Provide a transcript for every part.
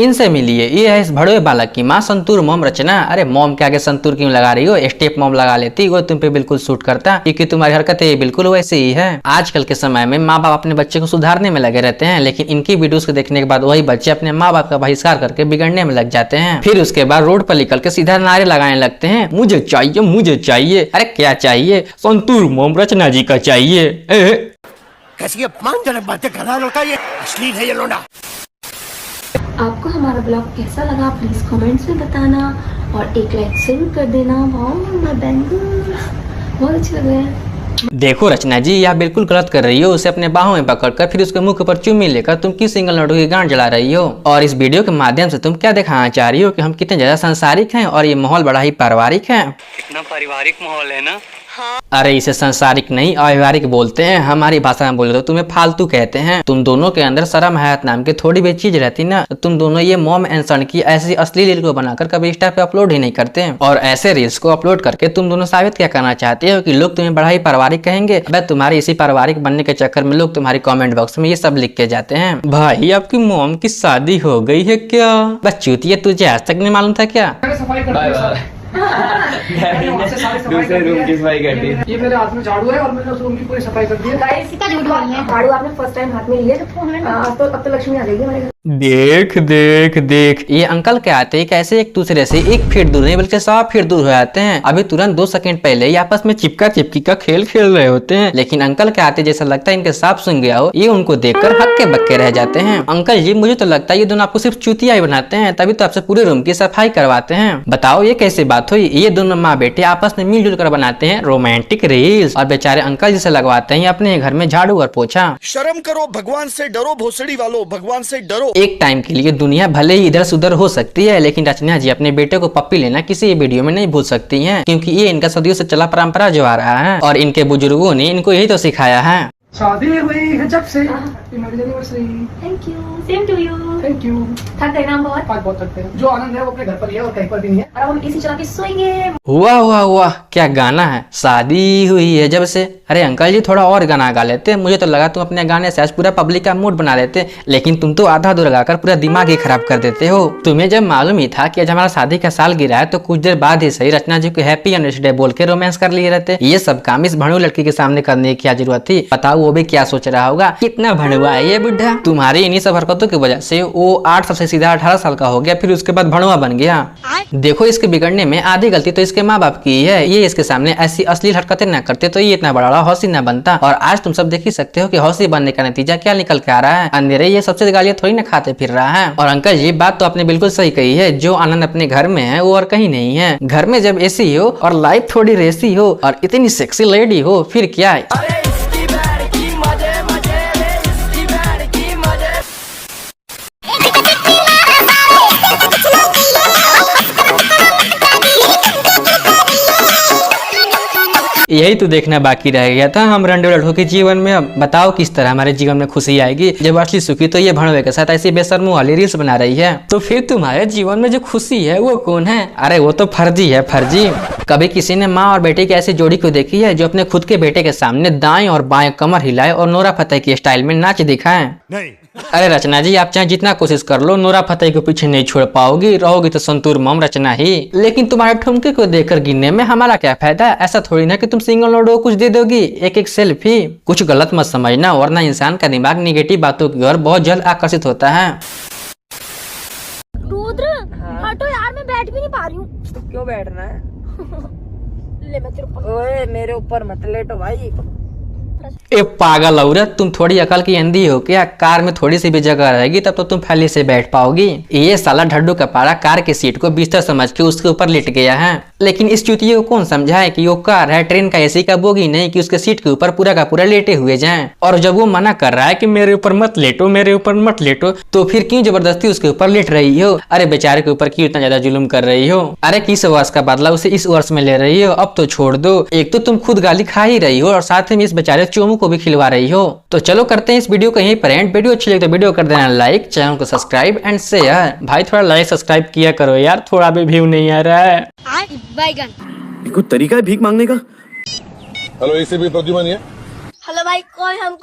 इनसे मिलिए। ये है इस भड़वे बालक की माँ संतूर मोम रचना। अरे मोम के आगे संतूर क्यों लगा रही हो, स्टेप मोम लगा लेती, वो तुम पे बिल्कुल सूट करता, क्योंकि तुम्हारी हरकतें बिल्कुल वैसे ही है। आजकल के समय में माँ बाप अपने बच्चे को सुधारने में लगे रहते हैं, लेकिन इनकी वीडियोस को देखने के बाद वही बच्चे अपने माँ बाप का बहिष्कार करके बिगड़ने में लग जाते हैं। फिर उसके बाद रोड पर निकल के सीधा नारे लगाने लगते हैं, मुझे चाहिए मुझे चाहिए। अरे क्या चाहिए, संतूर मोम रचना जी का चाहिए। कैसी अपमानजनक बातें कर रहा है लड़का, ये अश्लील है ये लोंडा। आपको हमारा ब्लॉग कैसा लगा प्लीज कमेंट्स में बताना और एक लाइक जरूर कर देना। वाओ माय बैंगल्स बहुत अच्छे लग रहे हैं। देखो रचना जी, आप बिल्कुल गलत कर रही हो। उसे अपने बाहों में पकड़कर फिर उसके मुंह पर चुम्मी लेकर तुम किस सिंगल नोटों की गांड जला रही हो। और इस वीडियो के माध्यम से तुम क्या दिखाना चाह रही हो कि हम कितने ज्यादा सांसारिक हैं और ये माहौल बड़ा ही पारिवारिक है। कितना पारिवारिक माहौल है ना। अरे इसे सांसारिक नहीं अव्यवहारिक बोलते हैं, हमारी भाषा में बोले तो तुम्हें फालतू कहते हैं। तुम दोनों के अंदर शर्म हयात नाम की थोड़ी भी चीज रहती ना, तो तुम दोनों ये मॉम एंड सन की ऐसी असली रील को बनाकर कभी इंस्टा पे अपलोड ही नहीं करते। और ऐसे रील्स को अपलोड करके तुम दोनों साबित क्या करना चाहते हो कि लोग तुम्हें बड़ा ही पारिवारिक कहेंगे। अबे तुम्हारी इसी पारिवारिक बनने के चक्कर में लोग तुम्हारी कमेंट बॉक्स में ये सब लिख के जाते हैं, भाई आपकी मॉम की शादी हो गई है क्या। बस चूतिया, तुझे आज तक नहीं मालूम था क्या। दूसरे रूम की सफाई कर दी। ये मेरे हाथ में झाड़ू है और मैंने उस रूम की पूरी सफाई कर दी है। झाड़ू आपने फर्स्ट टाइम हाथ में लिया, अब तो लक्ष्मी आ जाएगी हमारे घर। देख देख देख, ये अंकल क्या आते हैं कैसे एक दूसरे से 1 फीट दूर नहीं बल्कि 100 फीट दूर हो जाते हैं। अभी तुरंत 2 सेकंड पहले ये आपस में चिपका चिपकी का खेल खेल रहे होते हैं, लेकिन अंकल क्या आते जैसा लगता है इनके सांप सुन गया हो। ये उनको देखकर हक्के बक्के रह जाते हैं। अंकल जी मुझे तो लगता है ये दोनों आपको सिर्फ चूतिया ही बनाते हैं, तभी तो आपसे पूरे रूम की सफाई करवाते हैं। बताओ ये कैसी बात हुई। ये दोनों माँ बेटे आपस में मिलजुल कर बनाते हैं रोमांटिक रील्स, और बेचारे अंकल जी से लगवाते हैं अपने घर में झाड़ू और पोछा। शर्म करो, भगवान से डरो, भोसड़ी वालों भगवान से डरो। एक टाइम के लिए दुनिया भले ही इधर उधर हो सकती है, लेकिन रचना जी अपने बेटे को पप्पी लेना किसी वीडियो में नहीं भूल सकती हैं, क्योंकि ये इनका सदियों से चला परंपरा जो आ रहा है और इनके बुजुर्गों ने इनको यही तो सिखाया है। शादी हुई है जब से। Thank you, same to you. Thank you. थक गए ना हम बहुत। बहुत थकते हैं। जो आनंद है वो अपने घर पर ही है और कहीं पर भी नहीं है। और हम इसी चला के सोएंगे। हुआ हुआ हुआ, क्या गाना है, शादी हुई है जब से। अरे अंकल जी थोड़ा और गाना गा लेते, मुझे तो लगा तुम अपने गाने से आज पूरा पब्लिक का मूड बना लेते, लेकिन तुम तो आधा अधूरा गाकर पूरा दिमाग ही खराब कर देते हो। तुम्हें जब मालूम ही था कि आज हमारा शादी का साल गिरा है, तो कुछ देर बाद ही सही रचना जी को हैप्पी एनिवर्सरी बोल के रोमांस कर लिए रहते। ये सब काम इस भणु लड़की के सामने करने की क्या जरूरत थी। बताओ वो भी क्या सोच रहा होगा, कितना भणुआ है ये बुढ़ा। तुम्हारी इन्हीं सब हरकतों की वजह से वो 8 साल से सीधा 18 साल का हो गया, फिर उसके बाद भणुआ बन गया। देखो इसके बिगड़ने में आधी गलती तो इसके माँ बाप की है। ये इसके सामने ऐसी अश्लील हरकतें न करते तो ये इतना बड़ा हौसी न बनता। और आज तुम सब देख ही सकते हो कि हौसी बनने का नतीजा क्या निकल के आ रहा है। अंधेरे ये सबसे गालियां थोड़ी न खाते फिर रहा है। और अंकल जी बात तो आपने बिल्कुल सही कही है, जो आनंद अपने घर में है वो और कहीं नहीं है। घर में जब एसी हो और लाइफ थोड़ी रेसी हो और इतनी सेक्सी लेडी हो, फिर क्या है। यही तो देखना बाकी रह गया था हम रंडे लड़कों के जीवन में। अब बताओ किस तरह हमारे जीवन में खुशी आएगी जब असली सुखी तो ये भणवे के साथ ऐसी बेशर्मों वाली रील्स बना रही है। तो फिर तुम्हारे जीवन में जो खुशी है वो कौन है। अरे वो तो फर्जी है, फर्जी। कभी किसी ने माँ और बेटे की ऐसी जोड़ी को देखी है जो अपने खुद के बेटे के सामने दाएं और बाएं कमर हिलाए और नोरा फतेही की स्टाइल में नाच दिखाए। नहीं। अरे रचना जी आप चाहे जितना कोशिश कर लो, नोरा फतेही को पीछे नहीं छोड़ पाओगी, रहोगी तो संतूर मोम रचना ही। लेकिन तुम्हारे ठुमके को देखकर गिनने में हमारा क्या फायदा। ऐसा थोड़ी ना कि तुम सिंगल नोट को कुछ दे दोगी, एक एक सेल्फी। कुछ गलत मत समझना, वरना इंसान का दिमाग निगेटिव बातों की ओर बहुत जल्द आकर्षित होता है। रुद्र हटो यार, मैं बैठ भी नहीं पा रही हूँ। तो क्यों बैठना है? ले मैं तेरे ऊपर। ओए मेरे ऊपर मत लेटो भाई। ए पागल औरत, तुम थोड़ी अकल की अंधी हो क्या। कार में थोड़ी सी भी जगह रहेगी तब तो तुम फैली से बैठ पाओगी। ये साला ढड्डू का पारा कार की सीट को बिस्तर समझ के उसके ऊपर लेट गया है। लेकिन इस चुतिये को कौन समझाए कि वो कार है, ट्रेन का एसी का बोगी नहीं कि उसके सीट के ऊपर पूरा का पूरा लेटे हुए जाएं। और जब वो मना कर रहा है कि मेरे ऊपर मत लेटो, मेरे ऊपर मत लेटो, तो फिर क्यों जबरदस्ती उसके ऊपर लेट रही हो। अरे बेचारे के ऊपर क्यों इतना ज्यादा जुल्म कर रही हो। अरे किस वर्ष का बदला उसे इस वर्ष में ले रही हो, अब तो छोड़ दो। एक तो तुम खुद गाली खा ही रही हो और साथ में इस बेचारे चोमू को भी खिलवा रही हो। तो चलो करते हैं इस वीडियो को यहीं पर एंड। वीडियो अच्छी लगे तो वीडियो कर देना लाइक, चैनल को सब्सक्राइब एंड शेयर। भाई थोड़ा लाइक सब्सक्राइब किया करो यार, थोड़ा भी व्यू नहीं आ रहा है। ये कोई तरीका है भीख मांगने का। हेलो इसे भी प्रद्युमन है। हेलो भाई, कोई हम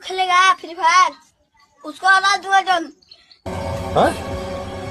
खेलेगा फ्री फायर, उसको आवाज दूंगा जब हाँ